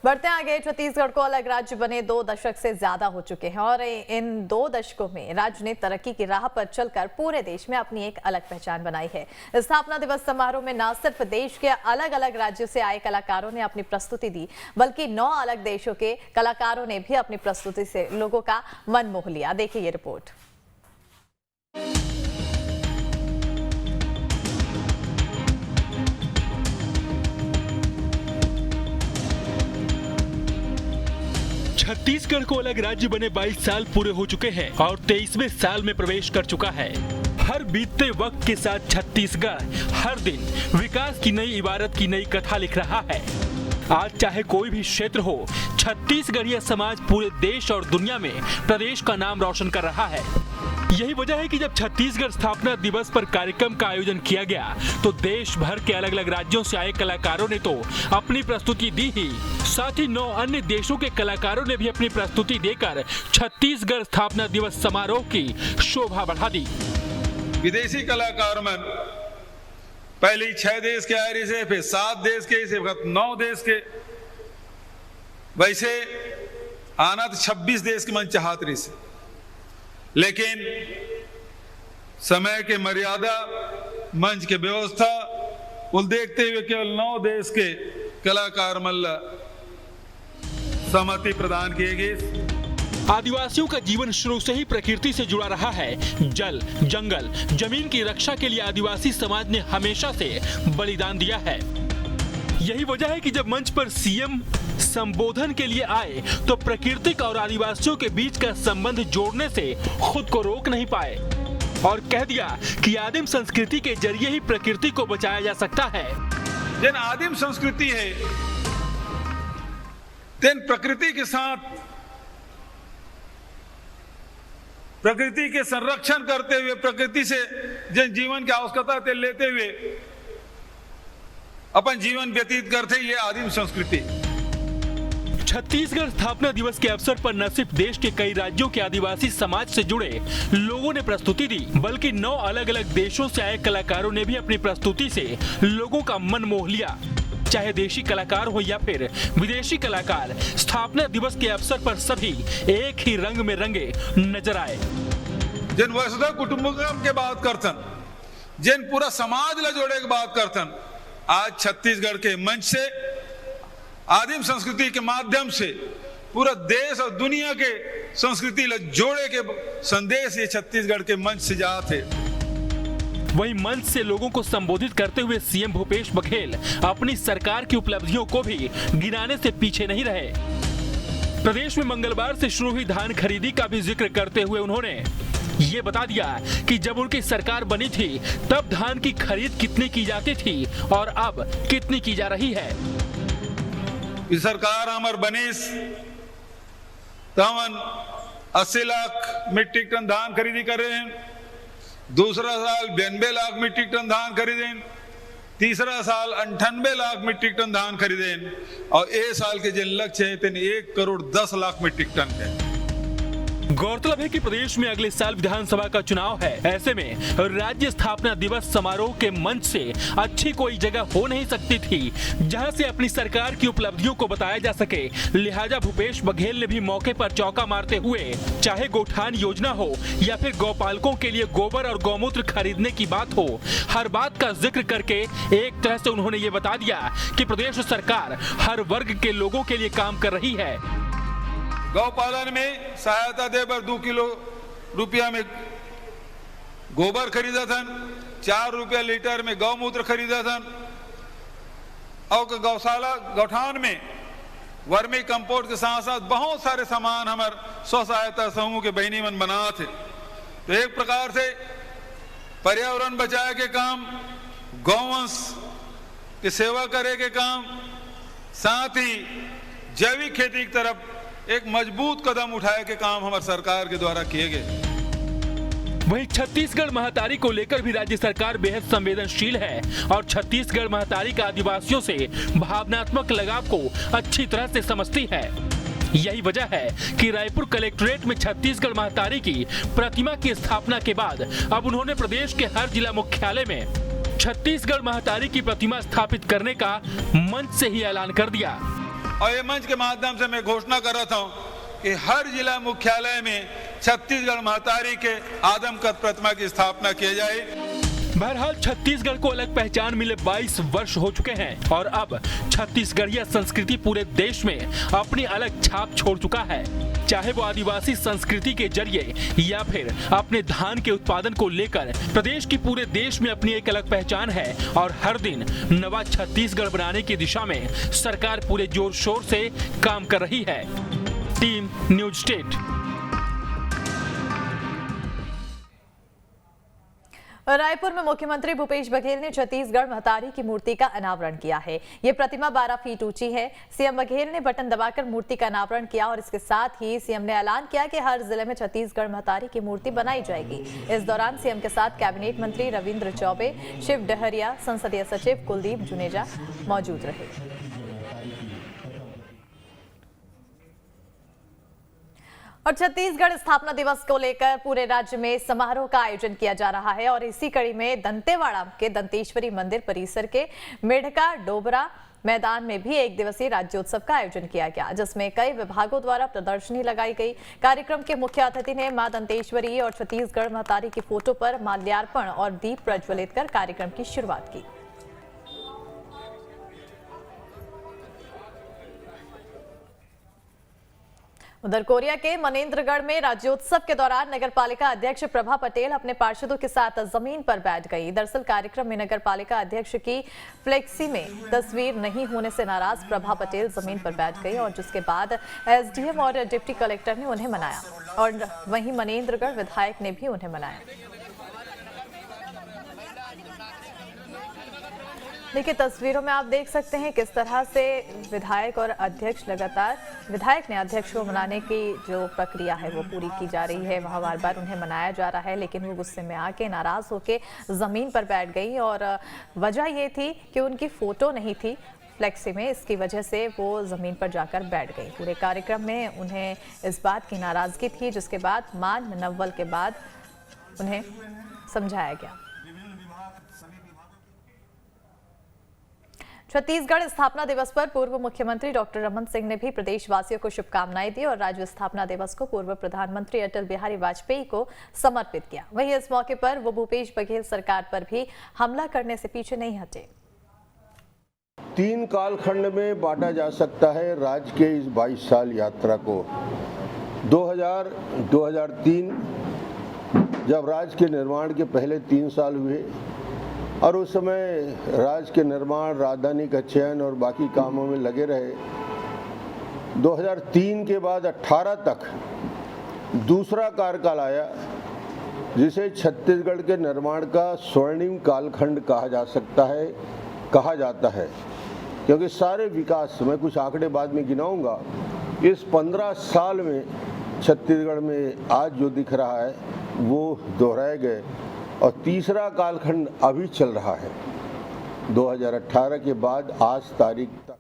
बढ़ते आगे, छत्तीसगढ़ को अलग राज्य बने 2 दशक से ज्यादा हो चुके हैं और इन 2 दशकों में राज्य ने तरक्की की राह पर चलकर पूरे देश में अपनी एक अलग पहचान बनाई है। स्थापना दिवस समारोह में न सिर्फ देश के अलग अलग राज्यों से आए कलाकारों ने अपनी प्रस्तुति दी, बल्कि 9 अलग देशों के कलाकारों ने भी अपनी प्रस्तुति से लोगों का मन मोह लिया। देखिए ये रिपोर्ट। छत्तीसगढ़ को अलग राज्य बने 22 साल पूरे हो चुके हैं और 23वें साल में प्रवेश कर चुका है। हर बीतते वक्त के साथ छत्तीसगढ़ हर दिन विकास की नई इबारत की नई कथा लिख रहा है। आज चाहे कोई भी क्षेत्र हो, छत्तीसगढ़िया समाज पूरे देश और दुनिया में प्रदेश का नाम रोशन कर रहा है। यही वजह है कि जब छत्तीसगढ़ स्थापना दिवस पर कार्यक्रम का आयोजन किया गया तो देश भर के अलग अलग राज्यों से आए कलाकारों ने तो अपनी प्रस्तुति दी ही, साथ ही 9 अन्य देशों के कलाकारों ने भी अपनी प्रस्तुति देकर छत्तीसगढ़ स्थापना दिवस समारोह की शोभा बढ़ा दी। विदेशी कलाकार में पहले 6 देश के आ रही से, फिर 7 देश के, फिर 9 देश के, वैसे आना तो 26 देश के मन चाहत रही से, लेकिन समय के मर्यादा, मंच के व्यवस्था उल देखते हुए केवल 9 देश के कलाकार मल्ला सहमति प्रदान किए गए। आदिवासियों का जीवन शुरू से ही प्रकृति से जुड़ा रहा है। जल, जंगल, जमीन की रक्षा के लिए आदिवासी समाज ने हमेशा से बलिदान दिया है। यही वजह है कि जब मंच पर सीएम संबोधन के लिए आए तो प्राकृतिक और आदिवासियों के बीच का संबंध जोड़ने से खुद को रोक नहीं पाए और कह दिया कि आदिम संस्कृति के जरिए ही प्रकृति को बचाया जा सकता है। जिन आदिम संस्कृति है, जिन प्रकृति के साथ प्रकृति के संरक्षण करते हुए, प्रकृति से जिन जीवन की आवश्यकता लेते हुए अपन जीवन व्यतीत करते, ये आदिम संस्कृति। छत्तीसगढ़ स्थापना दिवस के अवसर पर न सिर्फ देश के कई राज्यों के आदिवासी समाज से जुड़े लोगों ने प्रस्तुति दी, बल्कि 9 अलग अलग देशों से आए कलाकारों ने भी अपनी प्रस्तुति से लोगों का मन मोह लिया। चाहे देशी कलाकार हो या फिर विदेशी कलाकार, स्थापना दिवस के अवसर पर सभी एक ही रंग में रंगे नजर आए। जिन वसुधैव कुटुंबकम के बात करतन, जिन पूरा समाज ला जोड़े के बात करतन, आज छत्तीसगढ़ के मंच से, आदिम संस्कृति के माध्यम से पूरा देश और दुनिया के संस्कृति ला जोड़े के संदेश ये छत्तीसगढ़ के मंच से जाते। वहीं मंच से लोगों को संबोधित करते हुए सीएम भूपेश बघेल अपनी सरकार की उपलब्धियों को भी गिनाने से पीछे नहीं रहे। प्रदेश में मंगलवार से शुरू हुई धान खरीदी का भी जिक्र करते हुए उन्होंने ये बता दिया कि जब उनकी सरकार बनी थी तब धान की खरीद कितनी की जाती थी और अब कितनी की जा रही है। इस सरकार हमार बनीस तमन 80 लाख मीट्रिक टन धान खरीदी कर रहे हैं। दूसरा साल 92 लाख मीट्रिक टन धान खरीदें, तीसरा साल 98 लाख मीट्रिक टन धान खरीदें और ए साल के जिन लक्ष्य है 1 करोड़ 10 लाख मीट्रिक टन है। गौरतलब है कि प्रदेश में अगले साल विधानसभा का चुनाव है। ऐसे में राज्य स्थापना दिवस समारोह के मंच से अच्छी कोई जगह हो नहीं सकती थी जहां से अपनी सरकार की उपलब्धियों को बताया जा सके। लिहाजा भूपेश बघेल ने भी मौके पर चौका मारते हुए चाहे गौठान योजना हो या फिर गौपालकों के लिए गोबर और गौमूत्र खरीदने की बात हो, हर बात का जिक्र करके एक तरह से उन्होंने ये बता दिया कि प्रदेश सरकार हर वर्ग के लोगों के लिए काम कर रही है। गौपालन में सहायता दे पर 2 किलो रुपया में गोबर खरीदा था, 4 रुपया लीटर में गौमूत्र खरीदा था और गौशाला गौठान में वर्मी कंपोस्ट के साथ साथ बहुत सारे सामान हमारे स्व सहायता समूह के बहनी मन बना थे। तो एक प्रकार से पर्यावरण बचाए के काम, गौवंश की सेवा करे के काम, साथ ही जैविक खेती की तरफ एक मजबूत कदम उठाए के काम हमारी सरकार के द्वारा किए गए। वहीं छत्तीसगढ़ महतारी को लेकर भी राज्य सरकार बेहद संवेदनशील है और छत्तीसगढ़ महतारी का आदिवासियों से भावनात्मक लगाव को अच्छी तरह से समझती है। यही वजह है कि रायपुर कलेक्ट्रेट में छत्तीसगढ़ महतारी की प्रतिमा की स्थापना के बाद अब उन्होंने प्रदेश के हर जिला मुख्यालय में छत्तीसगढ़ महतारी की प्रतिमा स्थापित करने का मंच से ही ऐलान कर दिया। और ये मंच के माध्यम से मैं घोषणा कर रहा हूं कि हर जिला मुख्यालय में छत्तीसगढ़ महतारी के आदमकद प्रतिमा की स्थापना की जाए। बहरहाल छत्तीसगढ़ को अलग पहचान मिले 22 वर्ष हो चुके हैं और अब छत्तीसगढ़िया संस्कृति पूरे देश में अपनी अलग छाप छोड़ चुका है, चाहे वो आदिवासी संस्कृति के जरिए या फिर अपने धान के उत्पादन को लेकर प्रदेश की पूरे देश में अपनी एक अलग पहचान है। और हर दिन नवा छत्तीसगढ़ बनाने की दिशा में सरकार पूरे जोर शोर से काम कर रही है। Team news state. रायपुर में मुख्यमंत्री भूपेश बघेल ने छत्तीसगढ़ महतारी की मूर्ति का अनावरण किया है। ये प्रतिमा 12 फीट ऊंची है। सीएम बघेल ने बटन दबाकर मूर्ति का अनावरण किया और इसके साथ ही सीएम ने ऐलान किया कि हर जिले में छत्तीसगढ़ महतारी की मूर्ति बनाई जाएगी। इस दौरान सीएम के साथ कैबिनेट मंत्री रविंद्र चौबे, शिव डहरिया, संसदीय सचिव कुलदीप जुनेजा मौजूद रहे। और छत्तीसगढ़ स्थापना दिवस को लेकर पूरे राज्य में समारोह का आयोजन किया जा रहा है और इसी कड़ी में दंतेवाड़ा के दंतेश्वरी मंदिर परिसर के मेढका डोबरा मैदान में भी एक दिवसीय राज्योत्सव का आयोजन किया गया, जिसमें कई विभागों द्वारा प्रदर्शनी लगाई गई। कार्यक्रम के मुख्य अतिथि ने मां दंतेश्वरी और छत्तीसगढ़ महतारी की फोटो पर माल्यार्पण और दीप प्रज्वलित कर कार्यक्रम की शुरुआत की। उधर कोरिया के मनेन्द्रगढ़ में राज्योत्सव के दौरान नगरपालिका अध्यक्ष प्रभा पटेल अपने पार्षदों के साथ जमीन पर बैठ गई। दरअसल कार्यक्रम में नगरपालिका अध्यक्ष की फ्लेक्सी में तस्वीर नहीं होने से नाराज प्रभा पटेल जमीन पर बैठ गई और जिसके बाद एसडीएम और डिप्टी कलेक्टर ने उन्हें मनाया और वहीं मनेन्द्रगढ़ विधायक ने भी उन्हें मनाया। देखिए तस्वीरों में आप देख सकते हैं किस तरह से विधायक और अध्यक्ष लगातार विधायक ने अध्यक्ष को मनाने की जो प्रक्रिया है वो पूरी की जा रही है। वहाँ बार-बार उन्हें मनाया जा रहा है लेकिन वो गुस्से में आके नाराज होके जमीन पर बैठ गई और वजह ये थी कि उनकी फोटो नहीं थी फ्लेक्सी में, इसकी वजह से वो जमीन पर जाकर बैठ गई। पूरे कार्यक्रम में उन्हें इस बात की नाराजगी थी जिसके बाद मान मनव्वल के बाद उन्हें समझाया गया। छत्तीसगढ़ स्थापना दिवस पर पूर्व मुख्यमंत्री डॉक्टर रमन सिंह ने भी प्रदेशवासियों को शुभकामनाएं दी और राज्य स्थापना दिवस को पूर्व प्रधानमंत्री अटल बिहारी वाजपेयी को समर्पित किया। वहीं इस मौके पर वो भूपेश बघेल सरकार पर भी हमला करने से पीछे नहीं हटे। 3 कालखंड में बांटा जा सकता है राज्य के इस 22 साल यात्रा को। 2000-2003 जब राज्य के निर्माण के पहले 3 साल हुए और उस समय राज्य के निर्माण, राजधानी का चयन और बाकी कामों में लगे रहे। 2003 के बाद 18 तक दूसरा कार्यकाल आया जिसे छत्तीसगढ़ के निर्माण का स्वर्णिम कालखंड कहा जाता है क्योंकि सारे विकास, मैं कुछ आंकड़े बाद में गिनाऊंगा, इस 15 साल में छत्तीसगढ़ में आज जो दिख रहा है वो दोहराए गए और तीसरा कालखंड अभी चल रहा है 2018 के बाद आज तारीख तक।